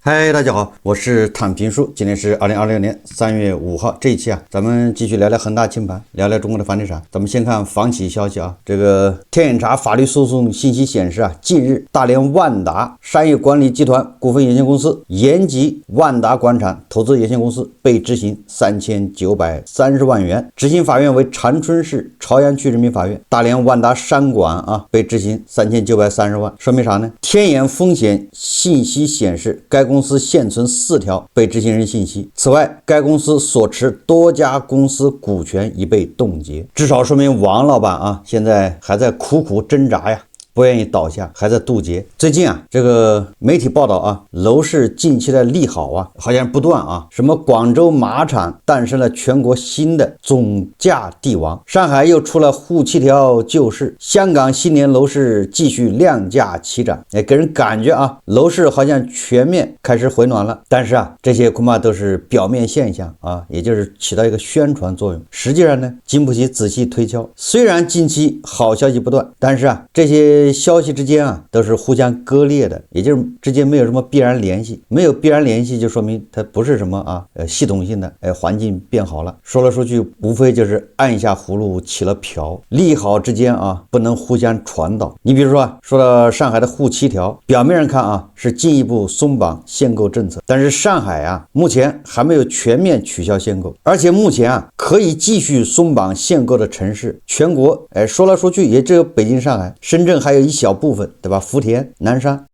嗨，大家好，我是躺平叔。今天是2026年3月5号，这一期咱们继续聊聊恒大清盘，聊聊中国的房地产。咱们先看房企消息这个天眼查法律诉讼信息显示近日大连万达商业管理集团股份有限公司延吉万达广场投资有限公司被执行3930万元，执行法院为长春市朝阳区人民法院。大连万达商管被执行3930万，说明啥呢？天眼风险信息显示，该公司现存4条被执行人信息。此外，该公司所持多家公司股权已被冻结，至少说明王老板现在还在苦苦挣扎呀，不愿意倒下，还在渡劫。最近这个媒体报道楼市近期的利好好像不断什么广州马场诞生了全国新的总价帝王，上海又出了沪7条救市，香港新年楼市继续量价齐涨，给人感觉楼市好像全面开始回暖了。但是这些恐怕都是表面现象也就是起到一个宣传作用。实际上呢，经不起仔细推敲。虽然近期好消息不断，但是这些消息之间都是互相割裂的，也就是之间没有什么必然联系。没有必然联系就说明它不是什么系统性的环境变好了。说来说去无非就是按下葫芦起了瓢，利好之间不能互相传导。你比如说说到上海的沪7条，表面上看是进一步松绑限购政策，但是上海目前还没有全面取消限购，而且目前可以继续松绑限购的城市，全国说来说去也只有北京、上海、深圳，还有一小部分，对吧？福田、南山。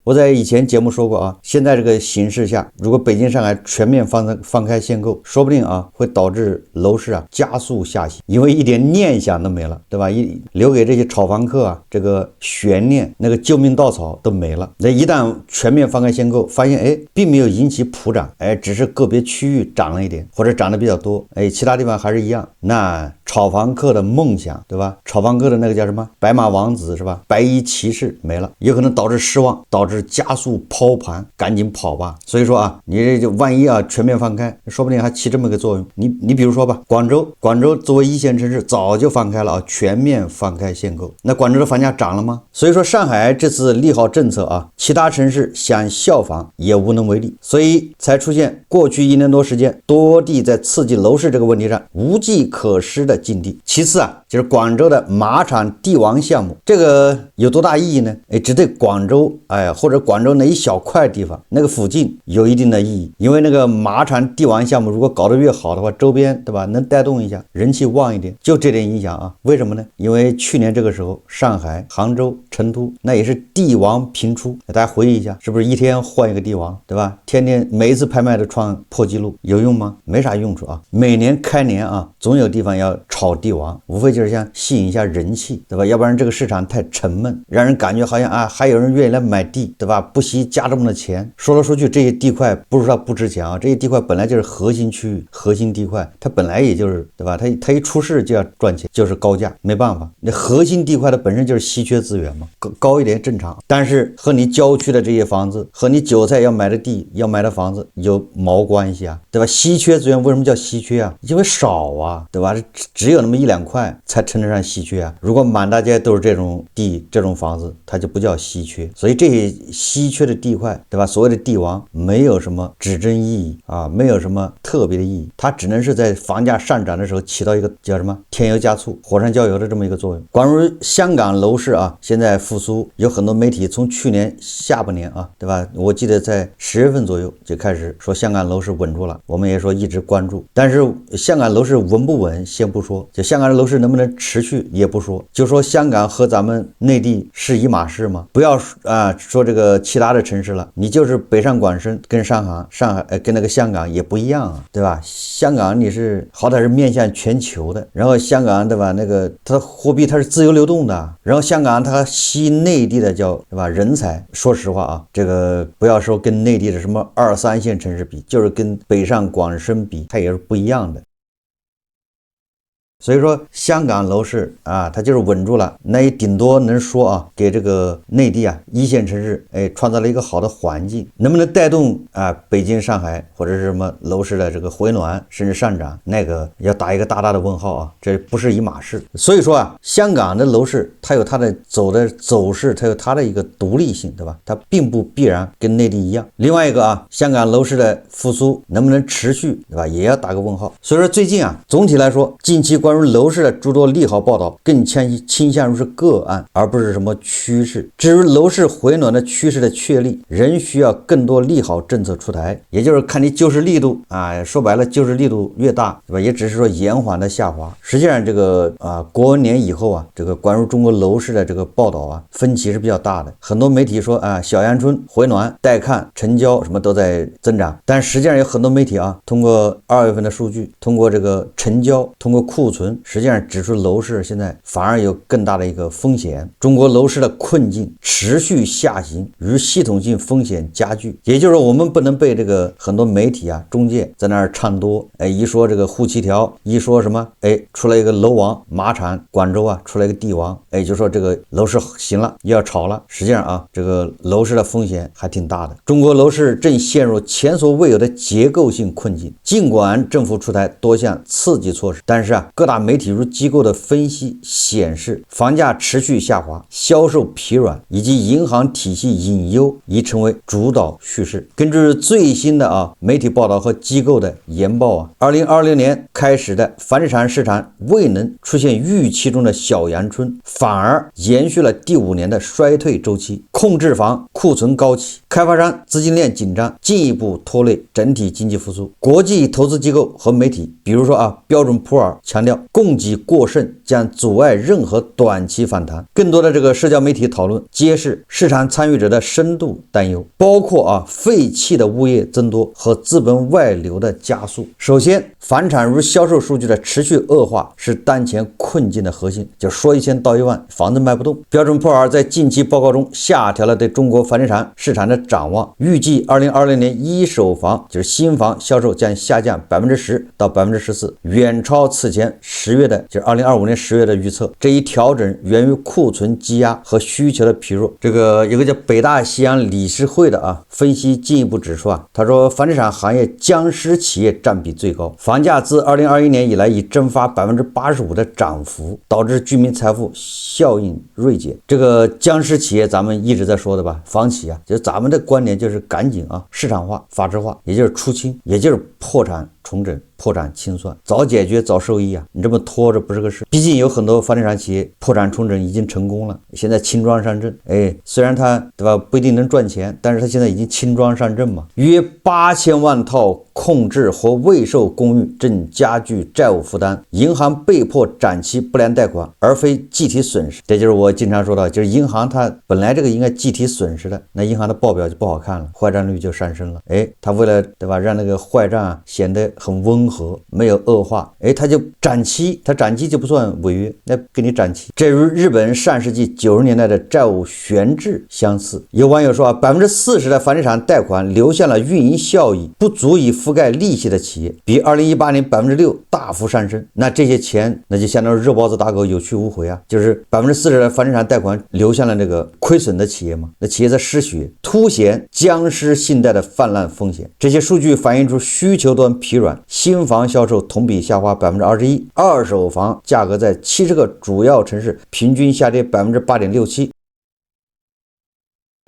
我在以前节目说过现在这个形势下，如果北京、上海全面放开限购，说不定会导致楼市加速下行，因为一点念想都没了，对吧？留给这些炒房客这个悬念，那个救命稻草都没了。那一旦全面放开限购，发现并没有引起普涨，只是个别区域涨了一点，或者涨得比较多，其他地方还是一样，那炒房客的梦想，对吧？炒房客的那个叫什么白马王子，是吧？白衣骑士没了，有可能导致失望，导致加速抛盘，赶紧跑吧。所以说你这就万一全面放开，说不定还起这么个作用。你比如说吧，广州作为一线城市，早就放开了全面放开限购，那广州的房价涨了吗？所以说上海这次利好政策其他城市想效仿也无能为力，所以才出现过去1年多时间多地在刺激楼市这个问题上无计可施的境地。其次就是广州的马场帝王项目，这个有多大意义呢？只对广州或者广州那一小块地方那个附近有一定的意义。因为那个马场帝王项目如果搞得越好的话，周边对吧能带动一下，人气旺一点，就这点影响为什么呢？因为去年这个时候上海、杭州、成都那也是帝王频出，大家回忆一下，是不是一天换一个帝王，对吧？天天每一次拍卖都创破纪录，有用吗？没啥用处每年开年总有地方要炒帝王，无非就是想吸引一下人气，对吧？要不然这个市场太沉闷，让人感觉好像还有人愿意来买地，对吧？不惜加这么多钱。说来说去，这些地块不是说不值钱这些地块本来就是核心区域、核心地块，它本来也就是对吧？它一出事就要赚钱，就是高价，没办法。那核心地块它本身就是稀缺资源嘛，高一点正常。但是和你郊区的这些房子，和你韭菜要买的地、要买的房子有毛关系对吧？稀缺资源为什么叫稀缺因为少对吧？只有那么1-2块才称得上稀缺如果满大街都是这种地、这种房子，它就不叫稀缺。所以这些稀缺的地块，对吧？所谓的帝王没有什么指针意义没有什么特别的意义，它只能是在房价上涨的时候起到一个叫什么添油加醋、火上浇油的这么一个作用。关于香港楼市现在复苏，有很多媒体从去年下半年对吧？我记得在10月份左右就开始说香港楼市稳住了，我们也说一直关注。但是香港楼市稳不稳先不说，就香港的楼市能不能持续也不说，就说香港和咱们内地是一码事吗？不要说这个其他的城市了，你就是北上广深跟上海跟那个香港也不一样对吧？香港你是好歹是面向全球的，然后香港对吧？那个它货币它是自由流动的，然后香港它吸内地的叫对吧人才。说实话这个不要说跟内地的什么2、3线城市比，就是跟北上广深比，它也是不一样的。所以说香港楼市啊，它就是稳住了，那也顶多能说啊，给这个内地啊一线城市创造了一个好的环境，能不能带动啊北京、上海或者是什么楼市的这个回暖甚至上涨，那个要打一个大大的问号啊，这不是一码事。所以说啊，香港的楼市它有它的走势，它有它的一个独立性，对吧？它并不必然跟内地一样。另外一个啊，香港楼市的复苏能不能持续，对吧？也要打个问号。所以说最近啊，总体来说，近期关于楼市的诸多利好报道更倾向于是个案，而不是什么趋势。至于楼市回暖的趋势的确立，仍需要更多利好政策出台，也就是看你救市力度啊，说白了救市力度越大，对吧？也只是说延缓的下滑。实际上这个国文年以后啊，这个关于中国楼市的这个报道啊，分歧是比较大的。很多媒体说啊，小阳春回暖、带看、成交什么都在增长，但实际上有很多媒体啊，通过2月份的数据，通过这个成交，通过库存，实际上指出楼市现在反而有更大的一个风险。中国楼市的困境持续下行，与系统性风险加剧。也就是说，我们不能被这个很多媒体啊、中介在那儿唱多，一说这个沪七条，一说什么，出来一个楼王，马场广州啊出来一个地王，就说这个楼市行了，要炒了。实际上啊，这个楼市的风险还挺大的。中国楼市正陷入前所未有的结构性困境。尽管政府出台多项刺激措施，但是啊，各大媒体如机构的分析显示，房价持续下滑、销售疲软以及银行体系隐忧已成为主导叙事。根据最新的媒体报道和机构的研报2020年开始的房地产市场未能出现预期中的小阳春，反而延续了第5年的衰退周期。控制房库存高企，开发商资金链紧张，进一步拖累整体经济复苏。国际投资机构和媒体，比如说标准普尔强调，供给过剩将阻碍任何短期反弹。更多的这个社交媒体讨论揭示市场参与者的深度担忧，包括废弃的物业增多和资本外流的加速。首先，房产如销售数据的持续恶化是当前困境的核心，就说1000到1万，房子卖不动。标准普尔在近期报告中下调了对中国房地产市场的展望，预计2020年一手房就是新房销售将下降10%到14%，远超此前10月的就是2025年10月的预测。这一调整源于库存积压和需求的疲弱。这个有个叫北大西洋理事会的分析进一步指出他说房地产行业僵尸企业占比最高，房价自2021年以来已蒸发85%的涨幅，导致居民财富效应锐减。这个僵尸企业咱们一直在说的吧，房企就是咱们的观点就是赶紧市场化、法治化，也就是出清，也就是破产重整、破产清算，早解决早受益你这么拖着不是个事。毕竟有很多房地产企业破产重整已经成功了，现在轻装上阵，虽然它对吧不一定能赚钱，但是它现在已经轻装上阵嘛。约8000万套控制或未售公寓正加剧债务负担，银行被迫展期不良贷款，而非计提损失。这就是我经常说到，就是银行它本来这个应该计提损失的，那银行的报表就不好看了，坏账率就上升了。它为了对吧让那个坏账显得很温和，没有恶化，它就展期，它展期就不算违约，那给你展期。这与日本上世纪90年代的债务悬置相似。有网友说40%的房地产贷款流向了运营效益不足以覆盖利息的企业，比2018年6%大幅上升。那这些钱那就相当于肉包子打狗，有去无回就是40%的房地产贷款流向了那个亏损的企业嘛，那企业在失血，凸显僵尸信贷的泛滥风险。这些数据反映出需求端疲软，新房销售同比下滑21%，二手房价格在70个主要城市平均下跌8.67%。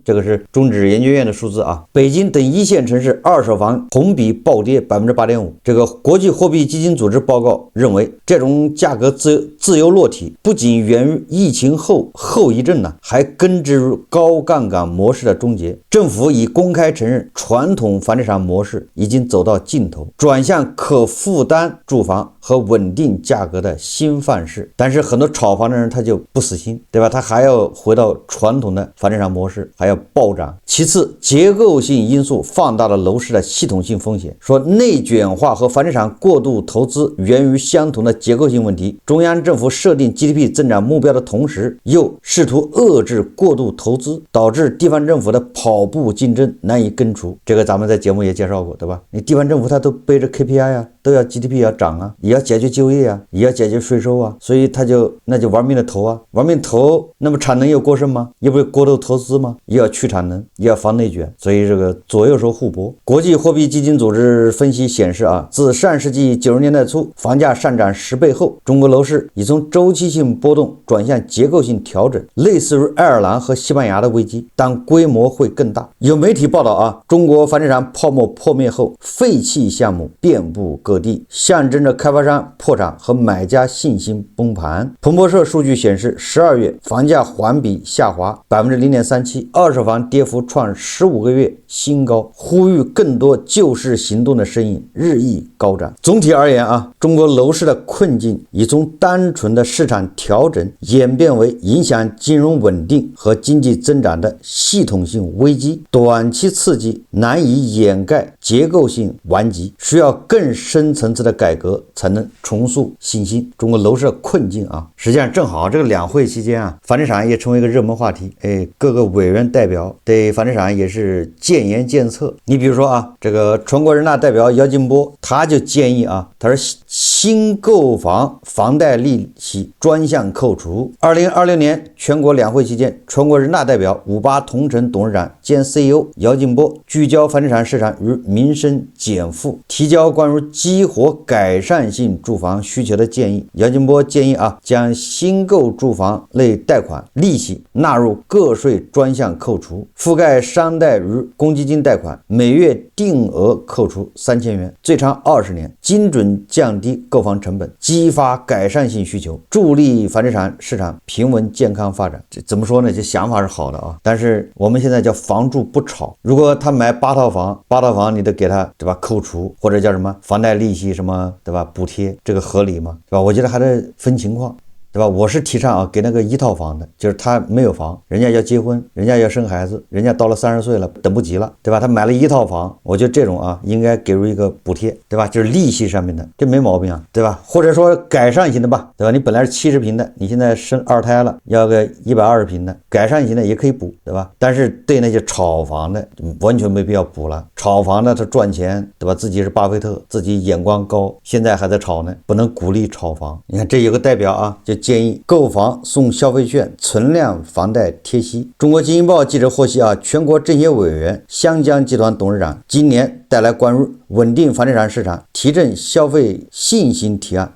这个是中指研究院的数字北京等一线城市二手房同比暴跌8.5%。这个国际货币基金组织报告认为，这种价格自由落体不仅源于疫情后遗症还根植于高杠杆模式的终结。政府已公开承认，传统房地产模式已经走到尽头，转向可负担住房和稳定价格的新范式。但是很多炒房的人他就不死心，对吧？他还要回到传统的房地产模式，还要暴涨。其次，结构性因素放大了楼市的系统性风险。说内卷化和房地产过度投资源于相同的结构性问题。中央政府设定 GDP 增长目标的同时，又试图遏制过度投资，导致地方政府的跑步竞争难以根除。这个咱们在节目也介绍过，对吧？你地方政府它都背着 KPI都要 GDP 要涨也要解决就业啊，也要解决税收啊，所以那就玩命的投啊，玩命投，那么产能又过剩吗？也不是过度投资吗？也要去产能，也要防内卷，所以这个左右手互搏。国际货币基金组织分析显示啊，自上世纪90年代初房价上涨10倍后，中国楼市已从周期性波动转向结构性调整，类似于爱尔兰和西班牙的危机，但规模会更大。有媒体报道啊，中国房地产泡沫破灭后，废弃项目遍布各地，象征着开发商破产和买家信心崩盘。彭博社数据显示，12月房价环比下滑 0.37%， 二手房跌幅创15个月新高，呼吁更多救市行动的声音日益高涨。总体而言啊，中国楼市的困境已从单纯的市场调整演变为影响金融稳定和经济增长的系统性危机，短期刺激难以掩盖结构性顽疾，需要更深层次的改革才能重塑信心。中国楼市的困境啊，实际上正好这个两会期间啊，房地产也成为一个热门话题。各个委员代表对房地产也是建言建策。你比如说啊，这个全国人大代表姚劲波他就建议啊，他说新购房房贷利息专项扣除。2020年全国两会期间，全国人大代表58同城董事长兼 CEO 姚劲波聚焦房地产市场与民生减负，提交关于激活改善性住房需求的建议。姚劲波建议啊，将新购住房类贷款利息纳入个税专项扣除，覆盖商贷与公积金贷款，每月定额扣除3000元，最长20年，精准降低购房成本，激发改善性需求，助力房地产市场平稳健康发展。这怎么说呢？这想法是好的啊，但是我们现在叫房住不炒。如果他买8套房你得给他对吧扣除，或者叫什么房贷利息什么对吧补贴，这个合理吗？对吧？我觉得还得分情况。对吧？我是提倡啊，给那个1套房的，就是他没有房，人家要结婚，人家要生孩子，人家到了30岁了，等不及了，对吧？他买了1套房，我觉得这种啊，应该给入一个补贴，对吧？就是利息上面的，这没毛病啊，对吧？或者说改善型的吧，对吧？你本来是70平的，你现在生2胎了，要个120平的，改善型的也可以补，对吧？但是对那些炒房的，完全没必要补了。炒房的他赚钱，对吧？自己是巴菲特，自己眼光高，现在还在炒呢，不能鼓励炒房。你看这有个代表啊，就建议购房送消费券，存量房贷贴息。中国经济报记者获悉啊，全国政协委员、湘江集团董事长今年带来关于稳定房地产市场、提振消费信心提案。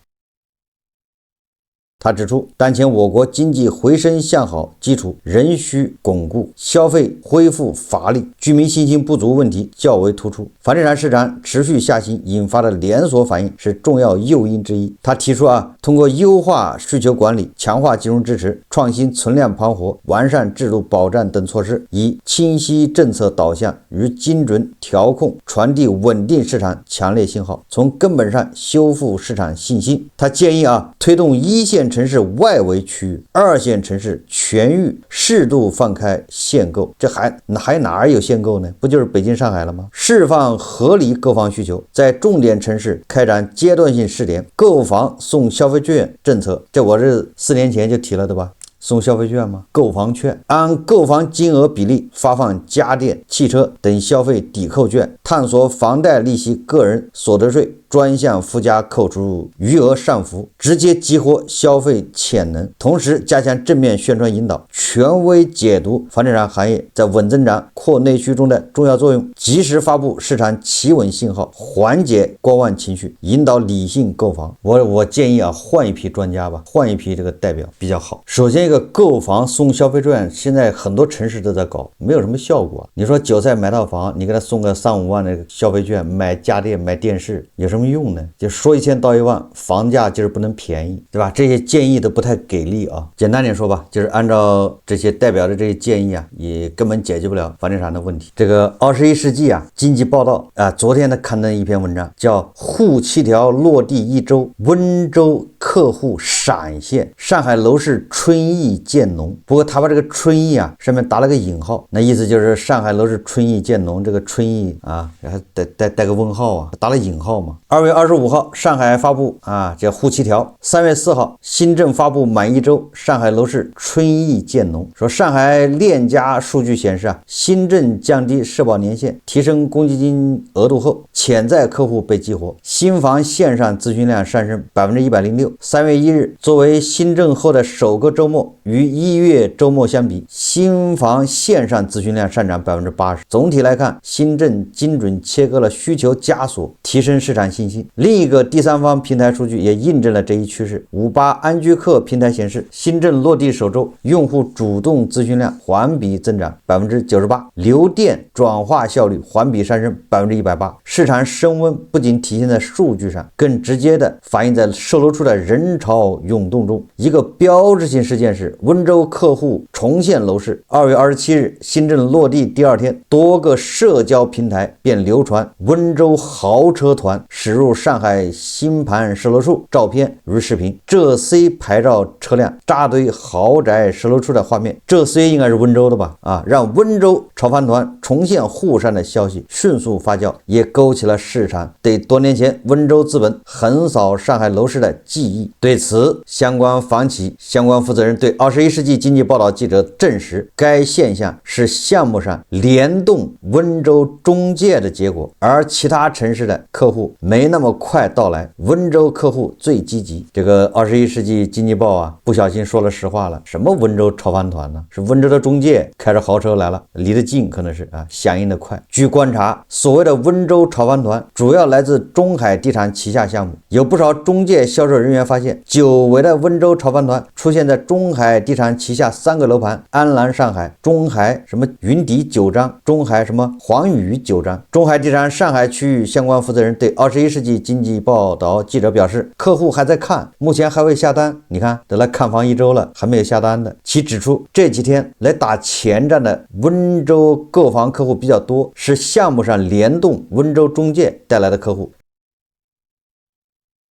他指出，当前我国经济回升向好基础仍需巩固，消费恢复乏力，居民信心不足问题较为突出，房地产市场持续下行引发的连锁反应是重要诱因之一。他提出啊，通过优化需求管理、强化金融支持、创新存量盘活、完善制度保障等措施，以清晰政策导向与精准调控传递稳定市场强烈信号，从根本上修复市场信心。他建议啊，推动一线城市外围区域、2线城市全域适度放开限购，这还哪儿有限购呢？不就是北京、上海了吗？释放合理购房需求，在重点城市开展阶段性试点，购房送消费券政策，这我是4年前就提了，对吧？送消费券吗？购房券按购房金额比例发放家电、汽车等消费抵扣券，探索房贷利息、个人所得税专项附加扣除余额上浮，直接激活消费潜能。同时加强正面宣传引导，权威解读房地产行业在稳增长、扩内需中的重要作用，及时发布市场企稳信号，缓解观望情绪，引导理性购房。我建议啊，换一批专家吧，换一批这个代表比较好。首先一个购房送消费券，现在很多城市都在搞，没有什么效果。你说韭菜买套房，你给他送个3-5万的消费券，买家电、买电视，有什么用呢？就说1000到1万，房价就是不能便宜，对吧？这些建议都不太给力啊。简单点说吧，就是按照这些代表的这些建议啊，也根本解决不了房地产的问题。这个21世纪啊，经济报道啊，昨天他刊登一篇文章，叫《沪7条落地1周，温州客户闪现，上海楼市春意渐浓》。不过他把这个春意啊上面打了个引号，那意思就是上海楼市春意渐浓，这个春意啊还带个问号啊，打了引号嘛。2月25号，上海发布啊叫沪7条。3月4号，新政发布满1周，上海楼市春意渐浓。说上海链家数据显示啊，新政降低社保年限、提升公积金额度后，潜在客户被激活，新房线上咨询量上升106%。3月1日，作为新政后的首个周末，与1月周末相比，新房线上咨询量上涨80%。总体来看，新政精准切割了需求枷锁，提升市场信心。另一个第三方平台数据也印证了这一趋势。58安居客平台显示，新政落地首周，用户主动咨询量环比增长98%，流电转化效率环比上升180%。市场升温不仅体现在数据上，更直接的反映在售楼处的人潮涌动中。一个标志性事件是温州客户重现楼市。2月27日，新政落地第二天，多个社交平台便流传温州豪车团驶入上海新盘售楼处照片与视频，浙 C 牌照车辆扎堆豪宅售楼处的画面。浙 C 应该是温州的吧？让温州炒房团重现沪上的消息迅速发酵，也勾起了市场对多年前温州资本横扫上海楼市的记忆。对此，相关房企相关负责人对21世纪经济报道记者证实，该现象是项目上联动温州中介的结果，而其他城市的客户没那么快到来，温州客户最积极。这个21世纪经济报不小心说了实话了，什么温州炒房团呢？是温州的中介开着豪车来了，离得近，可能是响应的快。据观察，所谓的温州炒房团主要来自中海地产旗下项目，有不少中介销售人员发现，久违的温州炒房团出现在中海地产旗下3个楼盘：安澜上海、中海什么云迪九章、中海什么黄宇九章。中海地产上海区域相关负责人对21世纪经济报道记者表示，客户还在看，目前还未下单。你看，都来看房1周了，还没有下单的。其指出，这几天来打前站的温州购房客户比较多，是项目上联动温州中介带来的客户。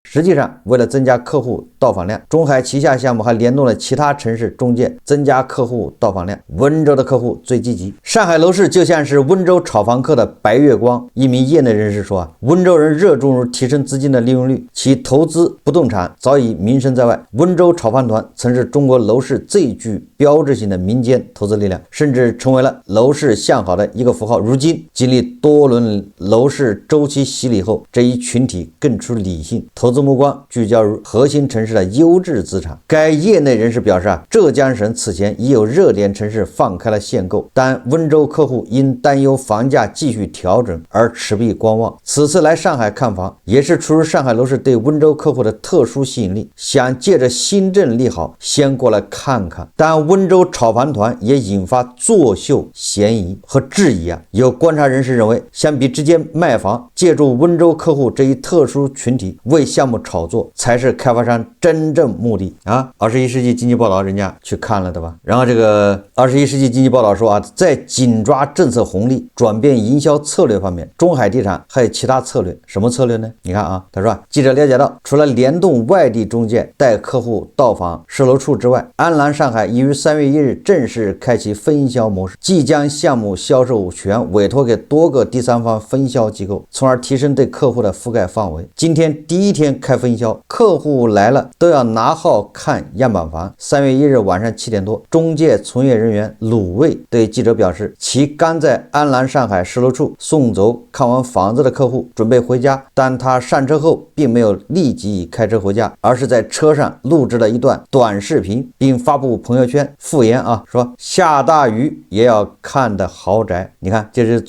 实际上，为了增加客户到访量，中海旗下项目还联动了其他城市中介，增加客户到访量。温州的客户最积极。上海楼市就像是温州炒房客的白月光。一名业内人士说温州人热衷于提升资金的利用率，其投资不动产早已名声在外。温州炒房团曾是中国楼市最具标志性的民间投资力量，甚至成为了楼市向好的一个符号。如今经历多轮楼市周期洗礼后，这一群体更出理性，投资目光聚焦于核心城市的优质资产。该业内人士表示浙江省此前已有热点城市放开了限购，但温州客户因担忧房价继续调整而持币观望。此次来上海看房，也是出于上海楼市对温州客户的特殊吸引力，想借着新政利好先过来看看。但温州炒房团也引发作秀嫌疑和质疑有观察人士认为，相比直接卖房，借助温州客户这一特殊群体为项目炒作才是开发商真正目的21世纪经济报道人家去看了的吧。然后这个21世纪经济报道说在紧抓政策红利、转变营销策略方面，中海地产还有其他策略。什么策略呢？你看他说记者了解到，除了联动外地中介带客户到访售楼处之外，安澜上海已于3月1日正式开启分销模式，即将项目销售权委托给多个第三方分销机构，从而提升对客户的覆盖范围。今天第一天开分销，客户来了都要拿号看样板房。3月1日晚上7点多，中介从业人员鲁卫对记者表示，其刚在安澜上海售楼处送走看完房子的客户，准备回家，但他上车后并没有立即开车回家，而是在车上录制了一段短视频，并发布朋友圈，附言说下大雨也要看的豪宅。你看，这是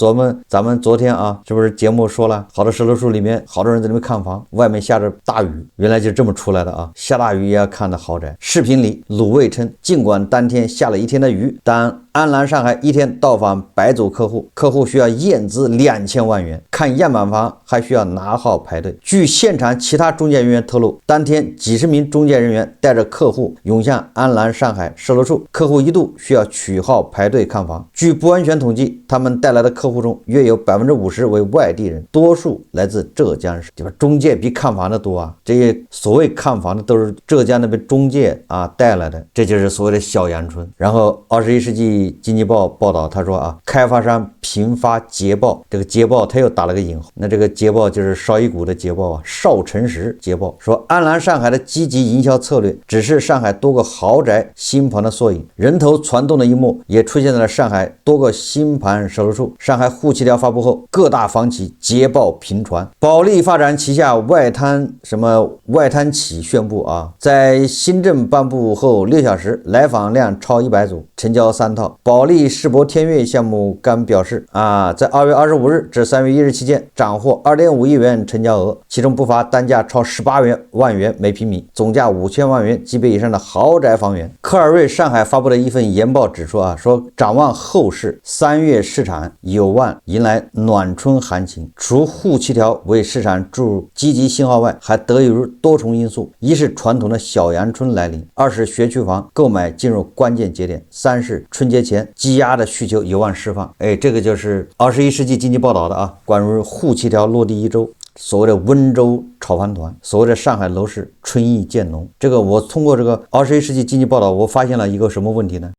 咱们昨天是不是节目说了，好多售楼处里面好多人在那边看房，外面下着大雨，原来就这么出来的下大雨也要看的豪宅。视频里鲁卫称，尽管当天下了一天的雨，但安澜上海一天到访100组客户，客户需要验资2000万元，看样板房还需要拿号排队。据现场其他中介人员透露，当天几十名中介人员带着客户涌向安澜上海售楼处，客户一度需要取号排队看房。据不完全统计，他们带来的客户中约有50%为外地人，多数来自浙江省。中介比看房的多这些所谓看房的都是浙江那边中介带来的，这就是所谓的小阳春。然后21世纪济经济报报道，他说啊，开发商频发捷报，这个捷报他又打了个引号，那这个捷报就是绍伊古的捷报啊，少城时捷报说，安澜上海的积极营销策略只是上海多个豪宅新盘的缩影，人头攒动的一幕也出现在了上海多个新盘手术处。上海沪七条发布后，各大房企捷报频传，保利发展旗下外滩企宣布啊，在新政颁布后6小时，来访量超100组，成交3套。保利世博天悦项目刚表示啊，在2月25日至3月1日期间，斩获2.5亿元成交额，其中不乏单价超18万元每平米，总价5000万元级别以上的豪宅房源。科尔瑞上海发布的一份研报指出啊，说展望后市，3月市场有望迎来暖春行情。除沪七条为市场注积极信号外，还得益于多重因素：一是传统的小阳春来临，二是学区房购买进入关键节点，三是春节前积压的需求有望释放。这个就是21世纪经济报道的啊，关于沪七条落地1周。所谓的温州炒房团，所谓的上海楼市春意渐浓，这个我通过这个21世纪经济报道，我发现了一个什么问题呢？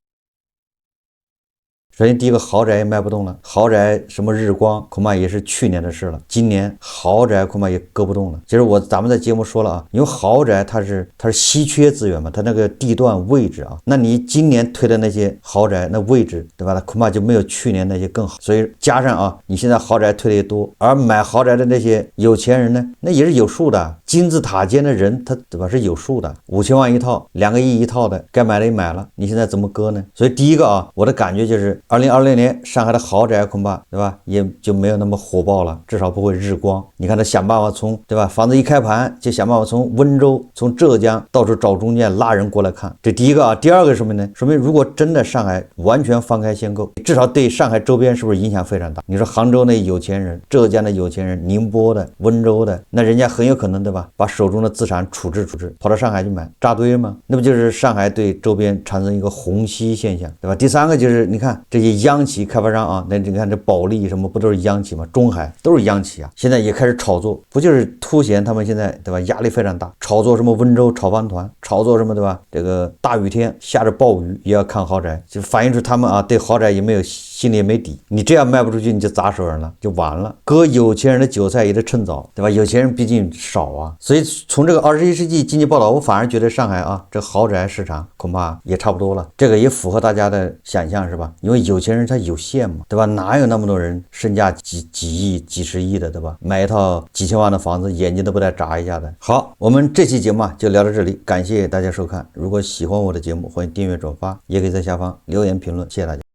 首先，第一个，豪宅也卖不动了，豪宅什么日光恐怕也是去年的事了，今年豪宅恐怕也割不动了。其实咱们在节目说了啊，因为豪宅它是稀缺资源嘛，它那个地段位置啊，那你今年推的那些豪宅那位置，对吧？它恐怕就没有去年那些更好。所以加上啊，你现在豪宅推的也多，而买豪宅的那些有钱人呢，那也是有数的，金字塔尖的人他对吧是有数的，5000万一套，2个亿一套的，该买的也买了，你现在怎么割呢？所以第一个啊，我的感觉就是2026年上海的豪宅恐怕对吧也就没有那么火爆了，至少不会日光。你看他想办法从对吧房子一开盘就想办法从温州从浙江到处找中介拉人过来看，这第一个啊。第二个什么呢？说明如果真的上海完全放开限购，至少对上海周边是不是影响非常大？你说杭州那有钱人，浙江的有钱人，宁波的温州的，那人家很有可能对吧把手中的资产处置跑到上海去买扎堆吗？那不就是上海对周边产生一个虹吸现象，对吧？第三个就是你看这些央企开发商啊，那你看这保利什么不都是央企吗？中海都是央企啊，现在也开始炒作，不就是凸显他们现在对吧压力非常大，炒作什么温州炒房团，炒作什么对吧这个大雨天下着暴雨也要看豪宅，就反映出他们啊对豪宅也没有心里也没底，你这样卖不出去你就砸手人了，就完了。割有钱人的韭菜也得趁早，对吧？有钱人毕竟少啊，所以从这个21世纪经济报道，我反而觉得上海啊这豪宅市场恐怕也差不多了，这个也符合大家的想象是吧？因为有钱人他有限嘛，对吧？哪有那么多人身价几亿几十亿的，对吧？买一套几千万的房子眼睛都不带眨一下的。好，我们这期节目就聊到这里，感谢大家收看。如果喜欢我的节目，欢迎订阅转发，也可以在下方留言评论，谢谢大家。